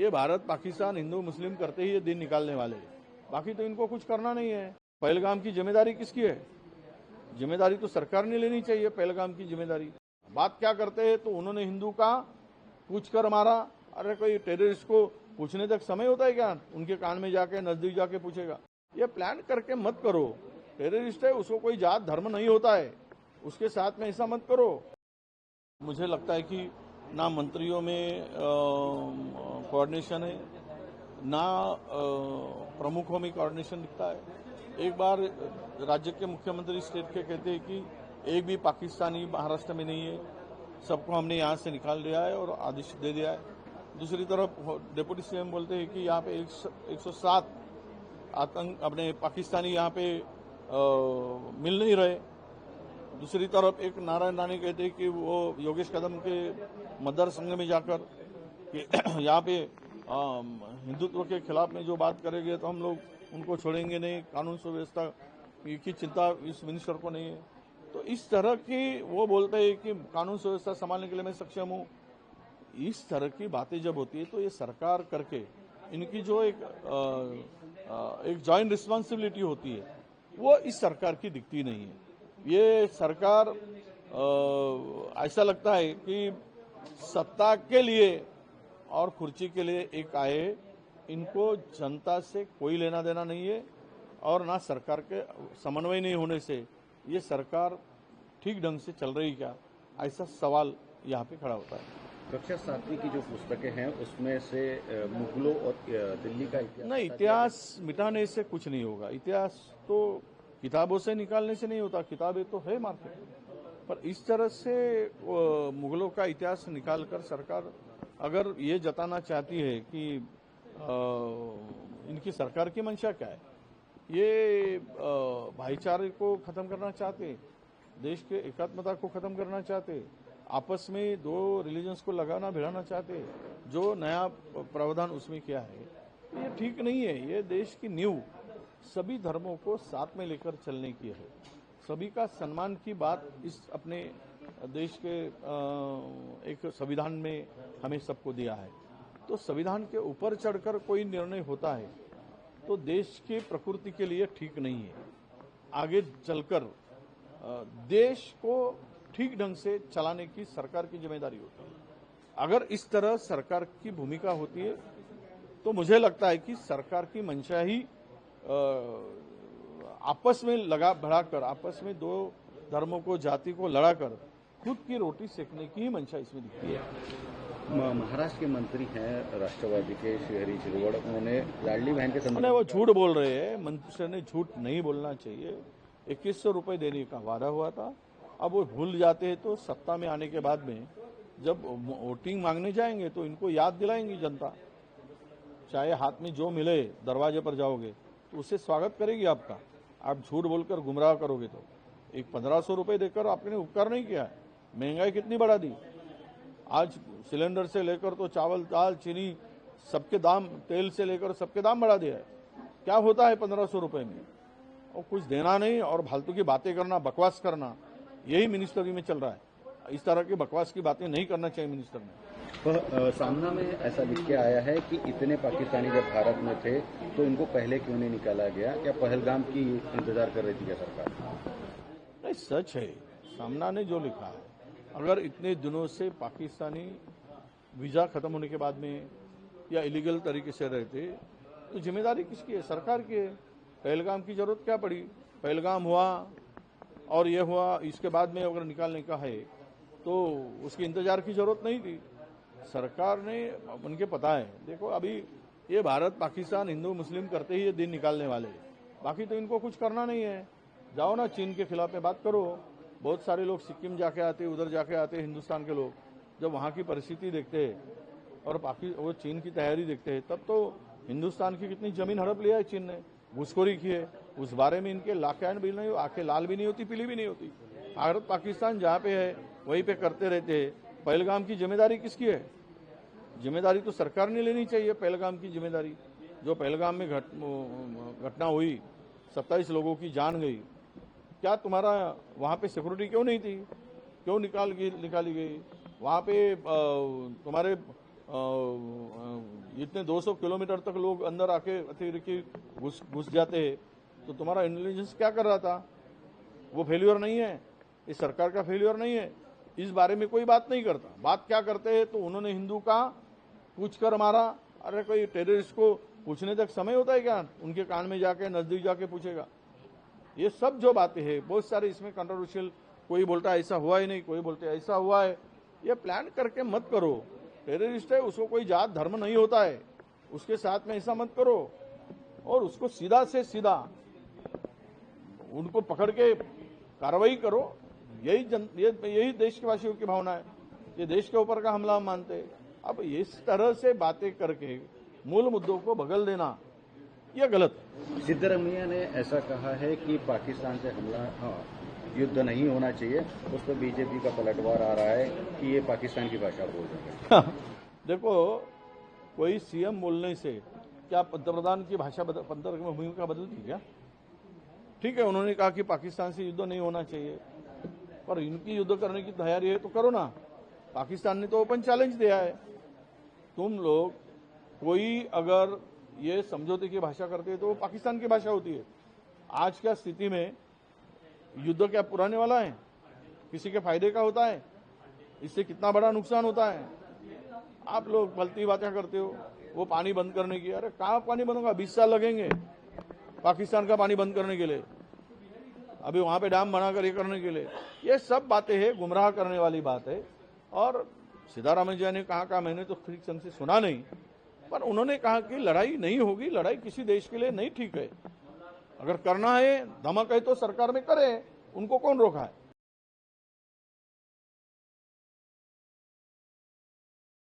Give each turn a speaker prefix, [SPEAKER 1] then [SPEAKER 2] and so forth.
[SPEAKER 1] ये भारत पाकिस्तान हिंदू मुस्लिम करते ही ये दिन निकालने वाले हैं। बाकी तो इनको कुछ करना नहीं है। पहलगाम की जिम्मेदारी किसकी है? जिम्मेदारी तो सरकार ने लेनी चाहिए। पहलगाम की जिम्मेदारी बात क्या करते हैं तो उन्होंने हिंदू का पूछ कर मारा। अरे कोई टेररिस्ट को पूछने तक समय होता है क्या? उनके कान में जाके नजदीक जाके पूछेगा? ये प्लान करके मत करो। टेररिस्ट है, उसको कोई जात धर्म नहीं होता है, उसके साथ में ऐसा मत करो। मुझे लगता है कि ना मंत्रियों में कोऑर्डिनेशन है, ना प्रमुखों में कोऑर्डिनेशन दिखता है। एक बार राज्य के मुख्यमंत्री स्टेट के कहते हैं कि एक भी पाकिस्तानी महाराष्ट्र में नहीं है, सबको हमने यहाँ से निकाल दिया है और आदेश दे दिया है। दूसरी तरफ डिप्टी सीएम बोलते हैं कि यहाँ पे 107 आतंक अपने पाकिस्तानी यहाँ पे मिल नहीं रहे। दूसरी तरफ एक नारायण राणे कहते हैं कि वो योगेश कदम के मदर संघ में जाकर कि यहाँ पे हिंदुत्व के खिलाफ में जो बात करेंगे तो हम लोग उनको छोड़ेंगे नहीं, कानून सुव्यवस्था की चिंता इस मिनिस्टर को नहीं है। तो इस तरह की वो बोलते हैं कि कानून सुव्यवस्था संभालने के लिए मैं सक्षम हूँ। इस तरह की बातें जब होती है तो ये सरकार करके इनकी जो एक जॉइंट रिस्पॉन्सिबिलिटी होती है वो इस सरकार की दिखती नहीं है। ये सरकार ऐसा लगता है कि सत्ता के लिए और कुर्सी के लिए एक आए, इनको जनता से कोई लेना देना नहीं है और ना सरकार के समन्वय नहीं होने से ये सरकार ठीक ढंग से चल रही क्या, ऐसा सवाल यहाँ पे खड़ा होता है।
[SPEAKER 2] कक्षा 7वीं की जो पुस्तकें हैं उसमें से मुगलों और दिल्ली का इतिहास
[SPEAKER 1] नहीं, इतिहास मिटाने से कुछ नहीं होगा। इतिहास तो किताबों से निकालने से नहीं होता, किताबें तो है मार्केट में, पर इस तरह से मुगलों का इतिहास निकालकर सरकार अगर ये जताना चाहती है कि इनकी सरकार की मंशा क्या है, ये भाईचारे को खत्म करना चाहते, देश के एकात्मता को खत्म करना चाहते, आपस में दो रिलीजन्स को लगाना भिड़ाना चाहते, जो नया प्रावधान उसमें किया है ये ठीक नहीं है। ये देश की नींव सभी धर्मों को साथ में लेकर चलने की है। सभी का सम्मान की बात इस अपने देश के एक संविधान में हमें सबको दिया है। तो संविधान के ऊपर चढ़कर कोई निर्णय होता है तो देश की प्रकृति के लिए ठीक नहीं है। आगे चलकर देश को ठीक ढंग से चलाने की सरकार की जिम्मेदारी होती है। अगर इस तरह सरकार की भूमिका होती है तो मुझे लगता है कि सरकार की मंशा ही आपस में लगा बढ़ाकर, आपस में दो धर्मों को, जाति को लड़ाकर खुद की रोटी सेकने की ही मंशा इसमें दिखती है।
[SPEAKER 2] महाराष्ट्र के मंत्री हैं राष्ट्रवादी के श्री हरीश शिरवड, उन्होंने लाडली बहन के संबंध में
[SPEAKER 1] वो झूठ बोल रहे हैं। मंत्री ने झूठ नहीं बोलना चाहिए। 2100 रुपए देने का वादा हुआ था, अब वो भूल जाते हैं तो सत्ता में आने के बाद में जब वोटिंग मांगने जाएंगे तो इनको याद दिलाएंगी जनता। चाहे हाथ में जो मिले दरवाजे पर जाओगे तो उससे स्वागत करेगी आपका। आप झूठ बोलकर गुमराह करोगे तो एक 1500 रुपए देकर आपने उपकार नहीं किया है। महंगाई कितनी बढ़ा दी, आज सिलेंडर से लेकर तो चावल, दाल, चीनी सबके दाम, तेल से लेकर सबके दाम बढ़ा दिया है। क्या होता है 1500 रुपए में? और कुछ देना नहीं और फालतू की बातें करना, बकवास करना, यही मिनिस्टरी में चल रहा है। इस तरह की बकवास की बातें नहीं करना चाहिए मिनिस्टर ने।
[SPEAKER 2] तो सामना में ऐसा लिख के आया है कि इतने पाकिस्तानी जब भारत में थे तो इनको पहले क्यों नहीं निकाला गया? क्या पहलगाम की इंतजार कर रही थी क्या सरकार?
[SPEAKER 1] नहीं, सच है सामना ने जो लिखा है। अगर इतने दिनों से पाकिस्तानी वीजा खत्म होने के बाद में या इलीगल तरीके से रहते तो जिम्मेदारी किसकी है? सरकार की है। पहलगाम की जरूरत क्या पड़ी? पहलगाम हुआ और ये हुआ, इसके बाद में अगर निकालने का है तो उसके इंतजार की जरूरत नहीं थी। सरकार ने, उनके पता है, देखो अभी ये भारत पाकिस्तान हिंदू मुस्लिम करते ही ये दिन निकालने वाले हैं। बाकी तो इनको कुछ करना नहीं है। जाओ ना चीन के खिलाफ में बात करो। बहुत सारे लोग सिक्किम जाके आते, उधर जाके आते हिंदुस्तान के लोग, जब वहाँ की परिस्थिति देखते हैं और वो चीन की तैयारी देखते हैं तब तो हिंदुस्तान की कितनी जमीन हड़प लिया है चीन ने, घुसखोरी की है। उस बारे में इनके लाखैंड भी नहीं, आंखें लाल भी नहीं होती, पीली भी नहीं होती। भारत पाकिस्तान जहाँ पे है वहीं पे करते रहते हैं। पहलगाम की जिम्मेदारी किसकी है? जिम्मेदारी तो सरकार ने लेनी चाहिए। पहलगाम की जिम्मेदारी, जो पहलगाम में घटना हुई, 27 लोगों की जान गई, क्या तुम्हारा वहाँ पे सिक्योरिटी क्यों नहीं थी? क्यों निकाली गई? वहाँ पे तुम्हारे इतने 200 किलोमीटर तक लोग अंदर आके अतिरेकी घुस जाते हैं, तो तुम्हारा इंटेलिजेंस क्या कर रहा था? वो फेल्योर नहीं है, इस सरकार का फेल्योर नहीं है। इस बारे में कोई बात नहीं करता। बात क्या करते हैं? तो उन्होंने हिंदू का पूछ कर मारा। अरे कोई टेररिस्ट को पूछने तक समय होता है क्या? उनके कान में जाके नजदीक जाके पूछेगा? ये सब जो बातें हैं बहुत सारे इसमें कंट्रोवर्शियल, कोई बोलता है ऐसा हुआ ही नहीं, कोई बोलते हैं ऐसा हुआ है। ये प्लान करके मत करो। टेररिस्ट है, उसको कोई जात धर्म नहीं होता है, उसके साथ में ऐसा मत करो। और उसको सीधा से सीधा उनको पकड़ के कार्रवाई करो। यही देश के वासियों की भावना है। ये देश के ऊपर का हमला हम मानते हैं। अब इस तरह से बातें करके मूल मुद्दों को बगल देना यह गलत है।
[SPEAKER 2] सिद्धरमैया ने ऐसा कहा है कि पाकिस्तान से हमला युद्ध नहीं होना चाहिए। उस पर बीजेपी का पलटवार आ रहा है कि ये पाकिस्तान की भाषा बोल रहे हैं।
[SPEAKER 1] देखो, कोई सीएम बोलने से क्या पंतप्रधान की भाषा भूमिका बदलती क्या? ठीक है, उन्होंने कहा कि पाकिस्तान से युद्ध नहीं होना चाहिए, पर इनकी युद्ध करने की तैयारी है तो करो ना। पाकिस्तान ने तो ओपन चैलेंज दिया है। तुम लोग कोई अगर ये समझौते की भाषा करते हैं तो वो पाकिस्तान की भाषा होती है। आज क्या स्थिति में युद्ध क्या पुराने वाला है? किसी के फायदे का होता है? इससे कितना बड़ा नुकसान होता है? आप लोग फलती बातें करते हो वो पानी बंद करने की। अरे कहाँ पानी बंद होगा? 20 साल लगेंगे पाकिस्तान का पानी बंद करने के लिए, अभी वहां पे डैम बनाकर ये करने के लिए। ये सब बातें हैं, गुमराह करने वाली बात है। और सिद्धारामैया ने कहा मैंने तो ठीक ढंग से सुना नहीं, पर उन्होंने कहा कि लड़ाई नहीं होगी, लड़ाई किसी देश के लिए नहीं ठीक है। अगर करना है, धमक है तो सरकार में करे, उनको कौन रोका है?